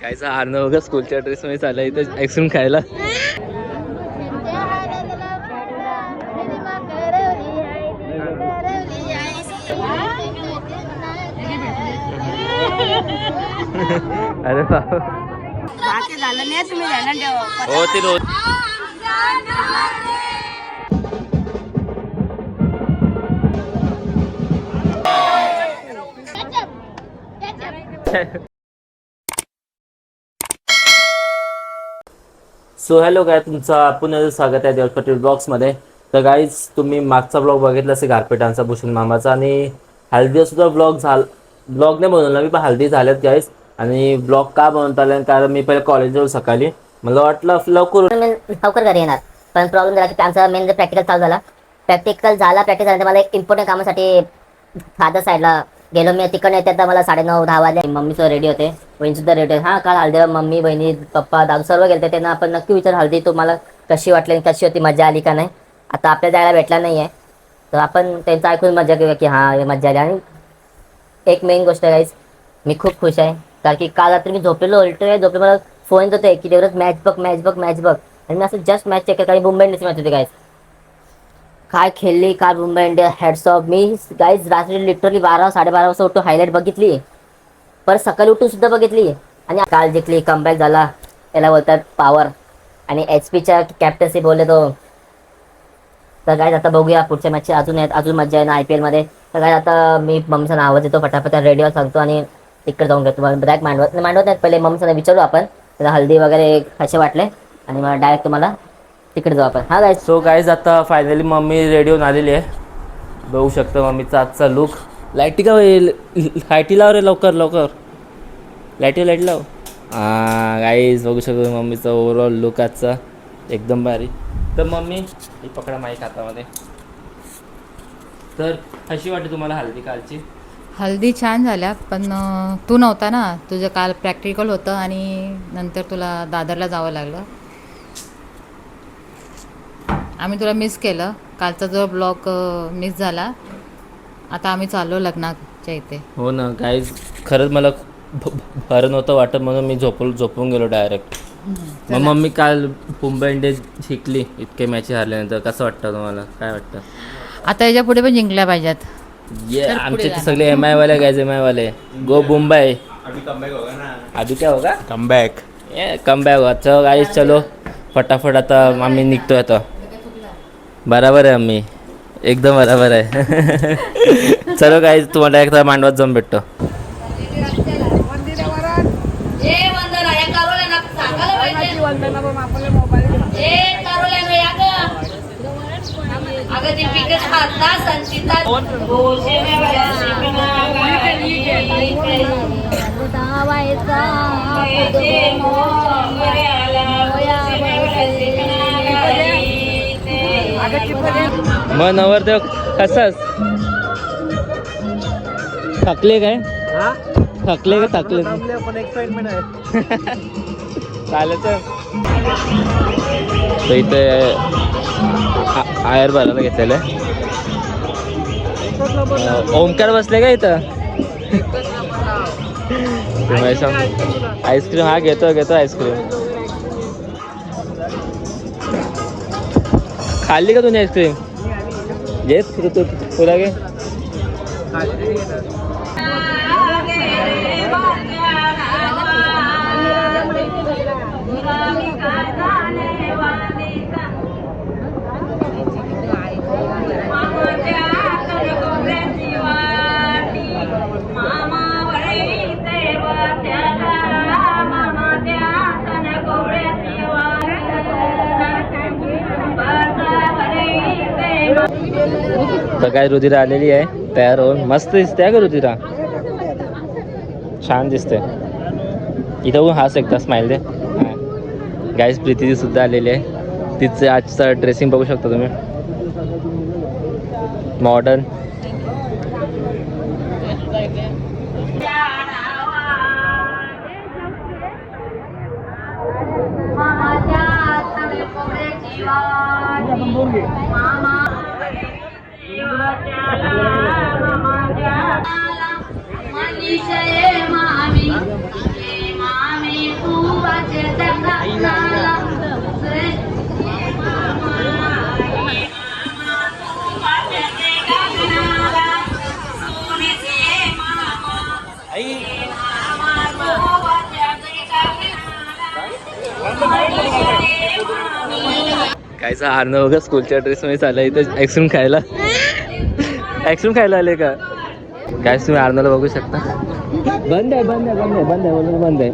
कायचा अर्णव बघा स्कूलच्या ड्रेसमध्ये चालला इथे आईस्क्रीम खायला. अरे बाबा झालं नाही तुम्ही हो ते रोज सो हॅलो काय तुमचं पुन्हा स्वागत आहे देवल पटेल ब्लॉग्समध्ये. तर गाईज तुम्ही मागचा ब्लॉग बघितला असेल गारपेटांचा भूषण मामाचा आणि हल्दी सुद्धा ब्लॉग नाही बनवला मी पण हल्दी झाल्यात गाईज. आणि ब्लॉग का बनवता आला कारण मी पहिले कॉलेजवर सकाळी मला वाटलं लवकर घरी येणार पण प्रॉब्लेम झाला की आमचा मेन प्रॅक्टिकल चालू झाला. प्रॅक्टिकल झाल्यानंतर मला एक इम्पॉर्टंट कामासाठी फादर साईडला गेलो मी. तिकडे येते तर मला 9:30-10 वाजले. मम्मीचं रेडी होते, बहीणसुद्धा रेडी होते. हां काल हल्दीला मम्मी बहिणी पप्पा दादू सर्व गेले. त्यांना आपण नक्की विचार हल्दी तुम्हाला कशी वाटली कशी होती, मजा आली का नाही. आता आपल्या जायला भेटला नाही आहे तर आपण त्यांचं ऐकून मजा घेऊया की हां मजा आली. आणि एक मेन गोष्ट गाईज मी खूप खुश आहे कारण की काल रात्री मी झोपलेलो झोपले मला फोन येत होते की तेवढंच मॅच बघ आणि मी असं जस्ट मॅच चेक केली. मुंबई इंडियन्स मॅच होती गाईज. काय खेळली काल Mumbai India, heads of. Me guys रात्री लिटरली 12-12:30 वाजता उठून हायलाईट बघितली, परत सकाळी उठून सुद्धा बघितली. आणि काल जिंकली, कमबॅक झाला, याला बोलतात पॉवर. आणि HP कॅप्टन्सी बोलले तो. तर गाईज आता बघूया पुढच्या मॅचची अजून मजा आहे ना IPL मध्ये. तर गाईज आता मी मम्मीचं नाव देतो फटाफट रेडिओ सांगतो आणि तिकडे जाऊन घेतो. मला डायरेक्ट मांडवत नाही, पहिले मम्मीचं विचारू आपण त्याला हल्दी वगैरे कसे वाटले आणि मला डायरेक्ट तुम्हाला तिकडे जाऊ आपण. हा गाईज सो गाईज आता फायनली मम्मी रेडी होऊन आलेली आहे. बघू शकतो मम्मीचा आजचा लुक. लाईटी लाव रे लवकर लाईट लाव. गाईज बघू शकतो मम्मीचा ओव्हरऑल लुक आजचा एकदम भारी. तर मम्मी ही पकडा माईक हातामध्ये. तर कशी वाटते तुम्हाला हल्दी कालची? हल्दी छान झाल्या पण तू नव्हता ना, तुझं काल प्रॅक्टिकल होतं आणि नंतर तुला दादरला जावं लागलं. आम्ही तुला मिस केलं. कालचा जो ब्लॉग मिस झाला. आता आम्ही चाललो लग्नाच्या इथे. हो ना गाईज खरंच मला बरं नव्हतं वाटत म्हणून मी झोपून गेलो डायरेक्ट. मग मम्मी काल मुंबई इंडियन्स जिंकली, इतके मॅच हारल्यानंतर कसं वाटतं तुम्हाला, काय वाटतं? आता याच्या पुढे पण जिंकल्या पाहिजेत. आमचे तर सगळे MI वाले गाईज, MI वाले गो मुंबई. अभी क्या होगा? कमबॅक होगा. चलो गाईज चलो फटाफट आता आम्ही निघतोय आता. बरोबर आहे आम्ही एकदम बरोबर आहे. चलो गाईज तुम्हाला एकदा मांडवात जाऊन भेटतो. मग नवरदेव कसाच थकले काय? थकले का थकले पण एक्साइटमेंट आहे. चालेल तर इथे आयर भरायला घेतलेलं आहे. ओमकार बसले का इथं? आईस्क्रीम हा घेतो आईस्क्रीम. खाल्ली का तुम्ही आईस्क्रीम? घे तुला घे. तर काय रुधिरा आलेली आहे तयार होऊन. मस्त दिसते का रुधिरा? छान दिसते. इथं बघून हाच एकदा स्माईल दे. गाईज प्रीती सुद्धा आलेली आहे. तिचं आजचं ड्रेसिंग बघू शकता तुम्ही, मॉडर्न. कायचा अर्णव बघा स्कूलच्या ड्रेस मध्ये चालला इथे आईस्क्रीम खायला. आईस्क्रीम खायला आले का काय? तुम्ही अर्णवला बघू शकता. बंद आहे बंद आहे बंद आहे बंद आहे बोलून बंद आहे.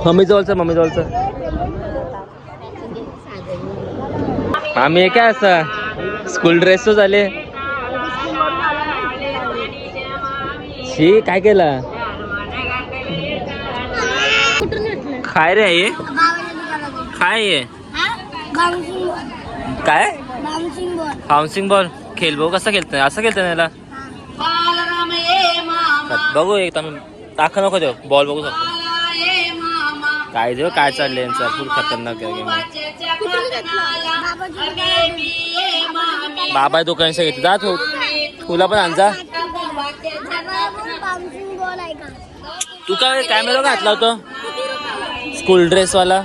मम्मी जवळचं आम्ही काय असं स्कूल ड्रेस तो झाले. शी काय केला काय रे आहे काय आहे काय बाउन्सिंग बॉल खेळ भाऊ कसा खेळतोय असं खेळतोय याला बघू एक टाका नको देऊ बॉल बघू शकतो काय देऊ काय चाललंय यांचा फुल खतरनाक गेम. बाबा दुकानशी घेते जा तू तुला पण आण जा. तू काय कॅमेरा घातला होता स्कूल ड्रेस वाला.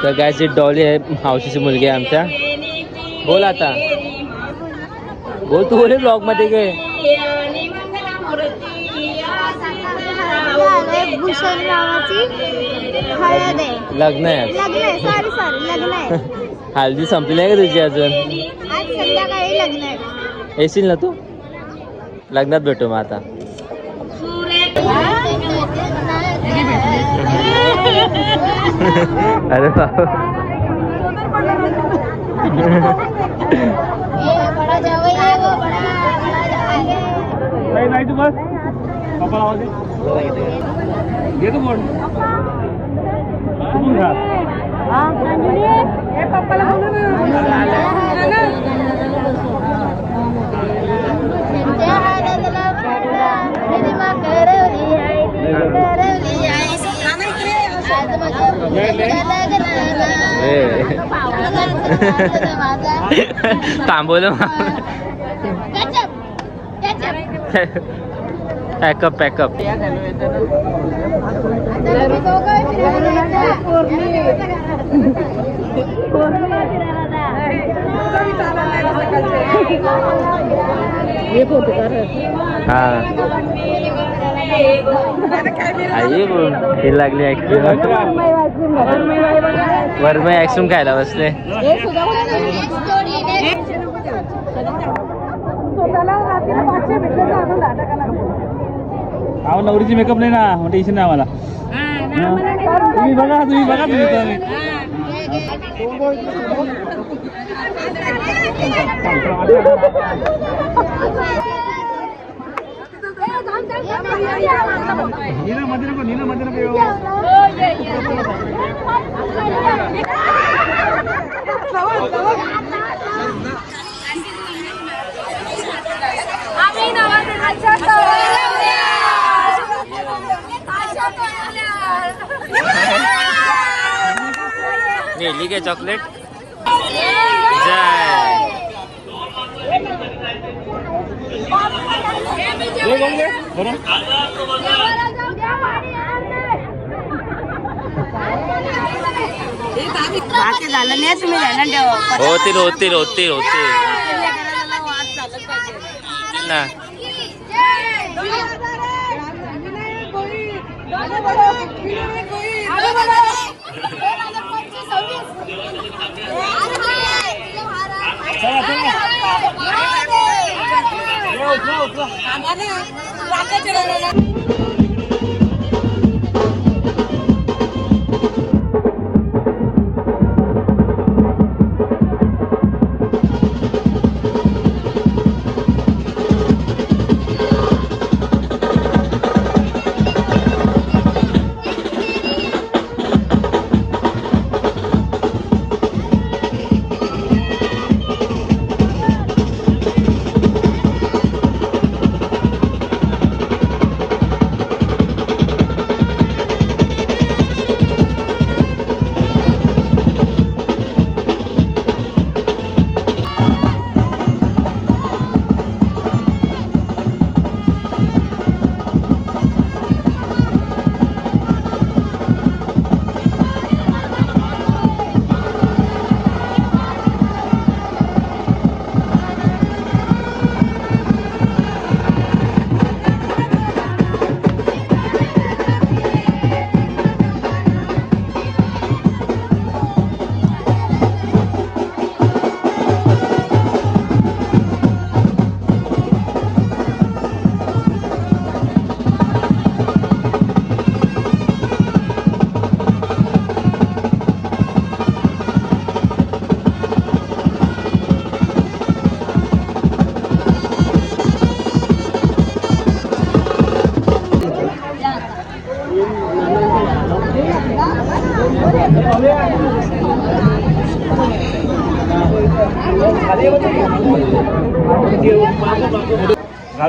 तर गायची डॉली आहे मावशीची मुलगी आहे आमच्या. बोल आता बोल तू बोले ब्लॉग मध्ये गे. लग्न आहे हल्दी संपली नाही का तुझी अजून. येशील ना तू लग्नात भेटू मग आता. अरे बाबा नाही तू बस पप्पा आवाज दे तू बोल पप्पाला बोलू थांबवलं पॅकअप पॅकअप. हा आई हे लागली आईस्क्रीम वरमय आईस्क्रीम खायला बसले. आम्हाला नवरीची मेकअप नाही ना टेन्शन नाही आम्हाला. तुम्ही बघा तुम्ही नेली काय चॉकलेट झालं नाही तुम्ही होतील होतील होतील होतील ना.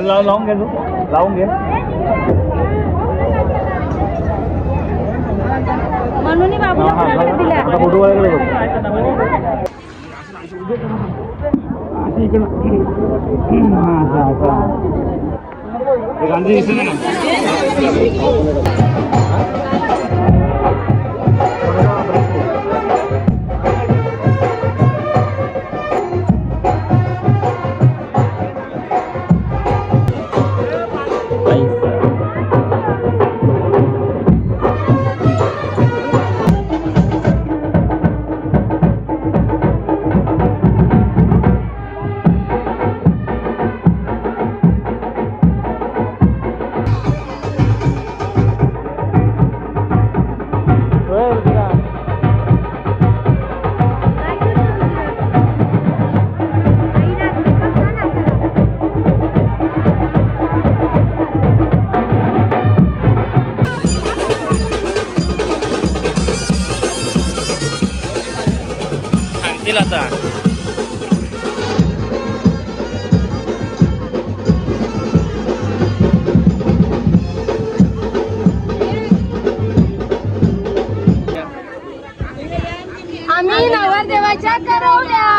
लावून घे लावून घे. म्हणून बाबूला दिल्या गांधी दिसत सांगतील आता. आम्ही नवरदेवाच्या करवल्या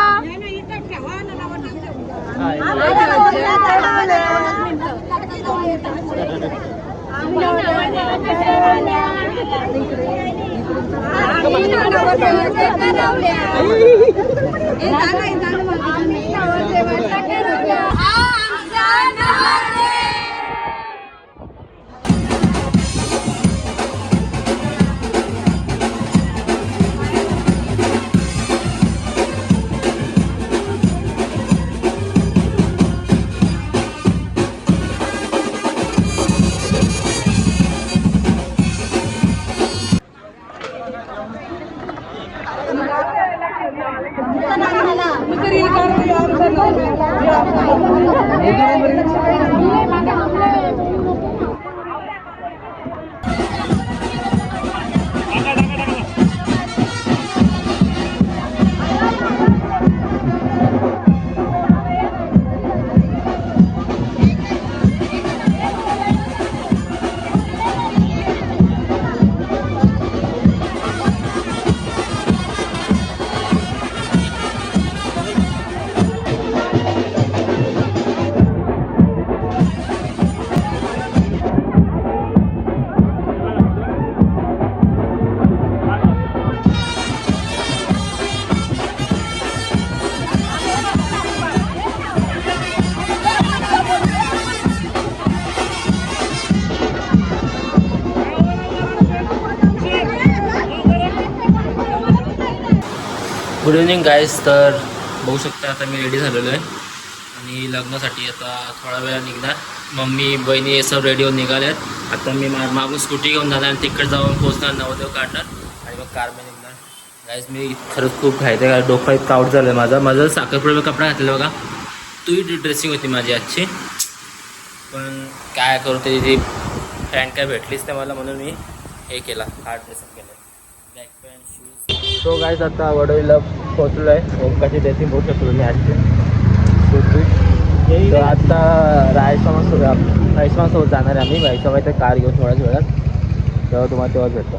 गुड इव्हनिंग गाईज. तर बघू शकता आता मी रेडी झालेलो आहे आणि लग्नासाठी आता थोडा वेळा निघणार. मम्मी बहिणी हे सब रेडी होऊन निघाले आहेत. आता मी मागून स्कूटी घेऊन जाणार आणि तिकडे जाऊन पोहोचणार, नवदेव काढणार आणि मग कारमध्ये निघणार. गाईज मी खरंच खूप घायते का डोकं इतकं आउट झालं आहे माझं साखरपुड्यावर कपडा घातलेला बघा. तूही ड्रेसिंग होती माझी आजची, पण काय करू त्याची ती पॅन्ट काय भेटलीच नाही मला, म्हणून मी हे केला हार्ड ड्रेसिंग केलं, ब्लॅक पॅन्ट शूज. तो गाईज आता वडोलीला पोहोचलो आहे. ओमकाची ड्रेसिंग बघू शकतो तुम्ही आजची. तर आता रायसमासोबत जाणार आहे आम्ही. रायसमा इथे कार घेऊन थोड्याच वेळात, तेव्हा तुम्हाला तेव्हाच भेटतो.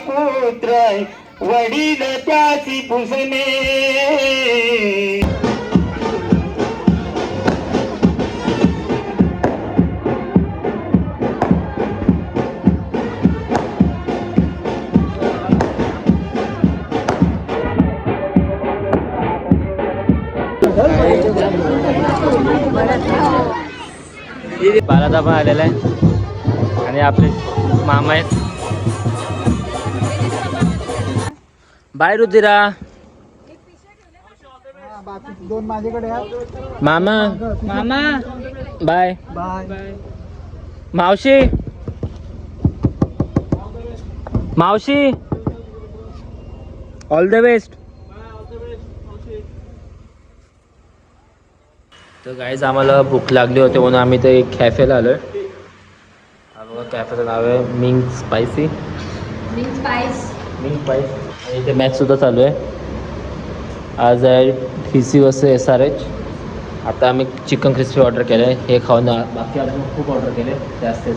पुत्र वडील त्याची पुसणे. बालादा पण आलेला आहे आणि आपले मामा आहेत. बाय रुधिरा. दोन माझ्याकडे मामा मामा बाय. मावशी मावशी ऑल द बेस्ट. तर गाईज आम्हाला भूक लागली होती म्हणून आम्ही ते कॅफेला आलो आहे. हा बघा कॅफेचं नाव आहे मिंग स्पायसी. मिंग स्पाइस आणि इथे मॅचसुद्धा चालू आहे. आज आहे TC vs SRH. आता आम्ही चिकन क्रिस्पी ऑर्डर केलं आहे. हे खाऊन बाकी अजून खूप ऑर्डर केले जास्त.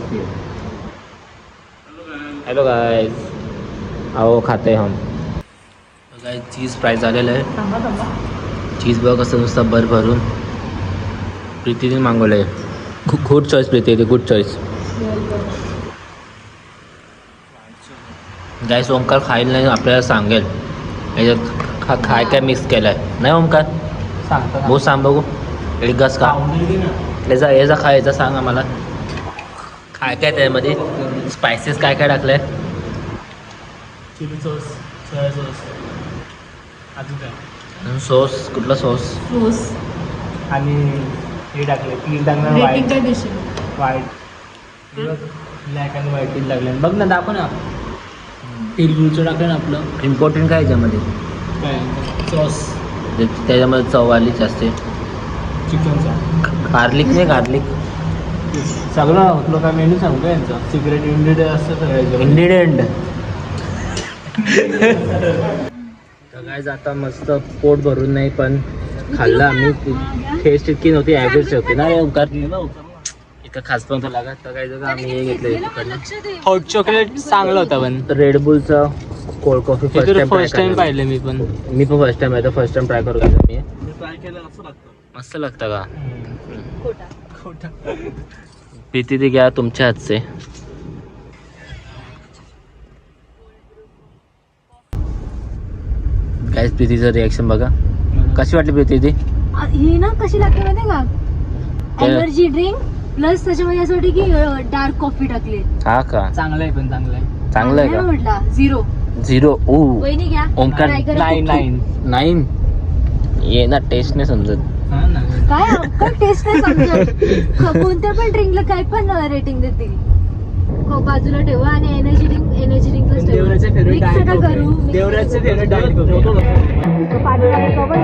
हॅलो गाईज आओ खाते हम. गाईज चीज फ्राय झालेलं आहे. चीज बघ कसं नुसतं भरून प्रीतीने मागवलं आहे. Good choice Preeti, good choice. Guys Omkar खाईल नाही आपल्याला सांगेल याच्यात काय काय मिक्स केलं आहे. नाही ओमकार सांगतो सांग बघू एक घास का याचा खायचा सांग आम्हाला. काय काय त्यामध्ये स्पायसेस काय काय टाकलं आहे. चिली सॉस, सोया सॉस, अजून काय सॉस कुठला सॉस आणि हे टाकले तीन टाकणार व्हाईट ब्लॅक अँड व्हाईट तीन टाकले. बघ ना दाखव ना तेलगुळचं टाकलं ना आपलं. इम्पॉर्टंट काय याच्यामध्ये काय सॉस त्याच्यामध्ये चव आलीच असते. चिकनचा गार्लिक नाही गार्लिक सगळं तुला काय मेनू सांगू का यांचा सिक्रेट इंग्रेडियंट असतं सगळ्याचं इंग्रेडियंट. तर काय आता मस्त पोट भरून नाही पण खाल्लं आम्ही. टेस्ट इतकी नव्हती ॲव्हरेज होती ना ओंकार. इथं खास पण तर लागत. तर काय आम्ही हे घेतलं हॉट चॉकलेट चांगलं होतं पण रेडबुलचं कोल्ड कॉफी फर्स्ट टाइम पाहिलं मी पण फर्स्ट टाइम आहे. तर फर्स्ट टाइम ट्राय करू घेतो मी. मस्त लागतं का प्रीती ते घ्या तुमच्या हातचे. काय प्रीतीचं रिॲक्शन बघा. कशी वाटली प्रीती ती. ही ना कशी लागते माहिती का एनर्जी ड्रिंक प्लस त्याच्यामध्ये असं वाटतं की डार्क कॉफी टाकली. हा का चांगलं आहे पण चांगलं आहे का म्हटलं 0 ओ वहिनी घ्या ओमकार try करा. 9 ये ना टेस्ट नाही समजत. काय टेस्ट नाही समजत. कोणत्या पण ड्रिंकला काय पण रेटिंग देतील. बाजूला ठेवा आणि एनर्जी ड्रिंकलाच ठेवा. देवराचं फेवरेट Mix नका करू. देवराचं फेवरेट डाएट पाणी टाकायचं बघ.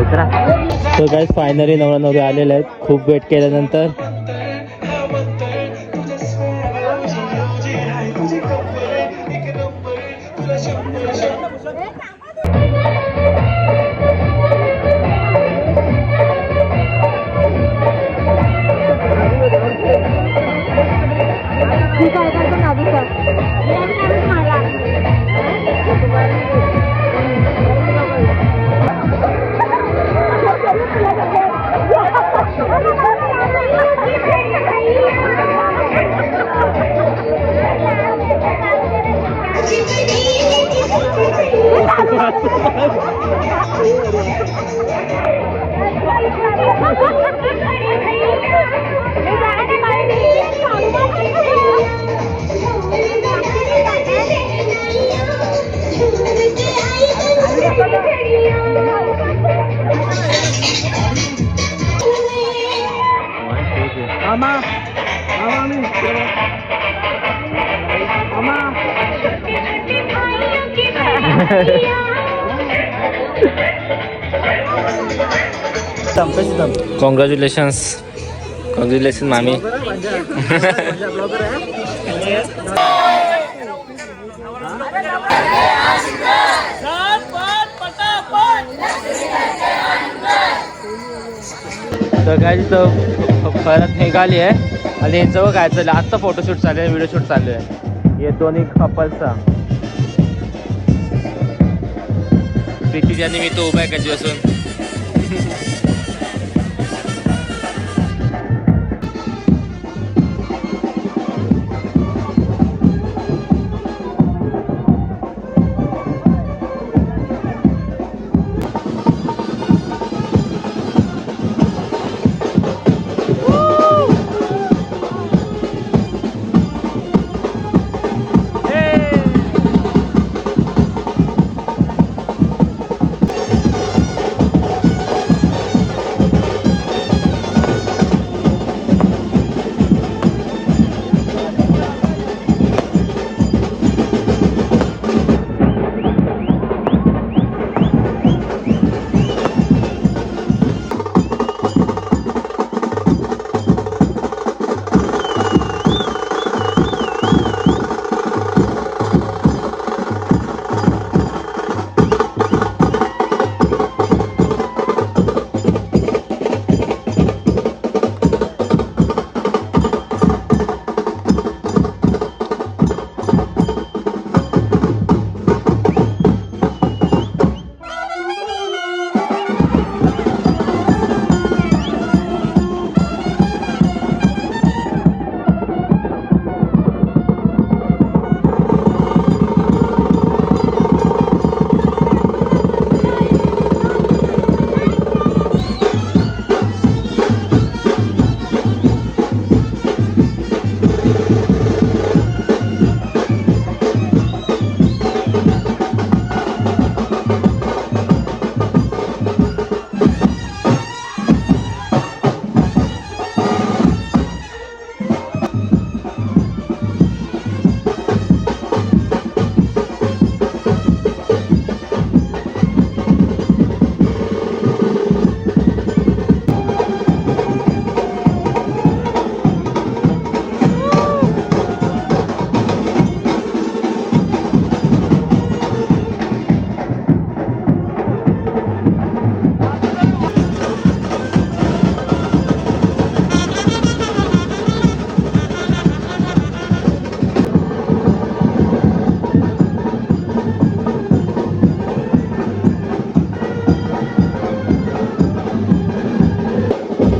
परत तर काय फायनली नवरा नवरी आलेले आहेत. खूप वेट केल्यानंतर कॉंग्रॅच्युलेशन मामी. तर काय तिथं परत निघाली आहे आणि यांचं काय चाललं आत्ता फोटोशूट चालू आहे, व्हिडिओ शूट चालू आहे. हे दोन्ही कपलचा प्रीतीच्या निमित्त उभा आहे कधीपासून.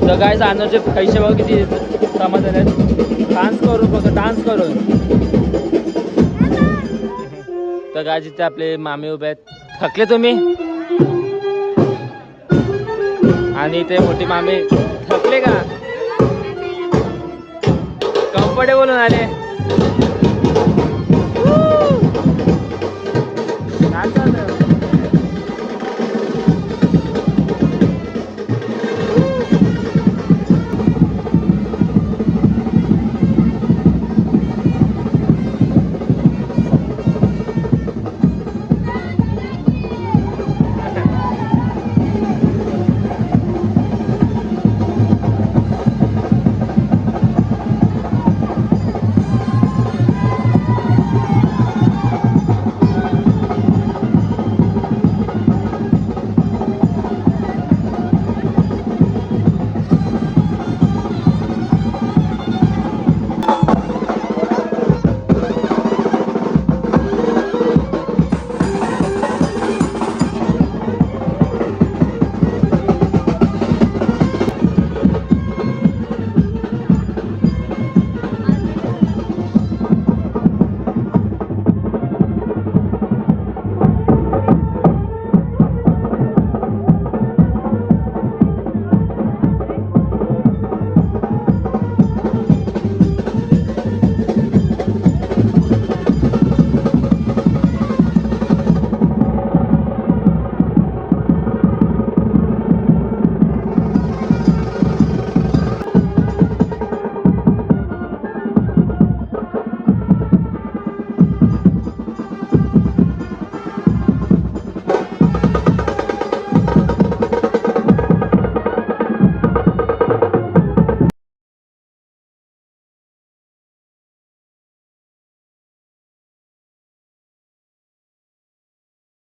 तर काय जाण्याचे पैसे बघ किती समाधान आहेत. डान्स करून बघ, डान्स करून. तर काय जिथे आपले मामी उभे आहेत. थकले तुम्ही आणि ते मोठी मामी थकले का? कम्फर्टेबल होऊन आले.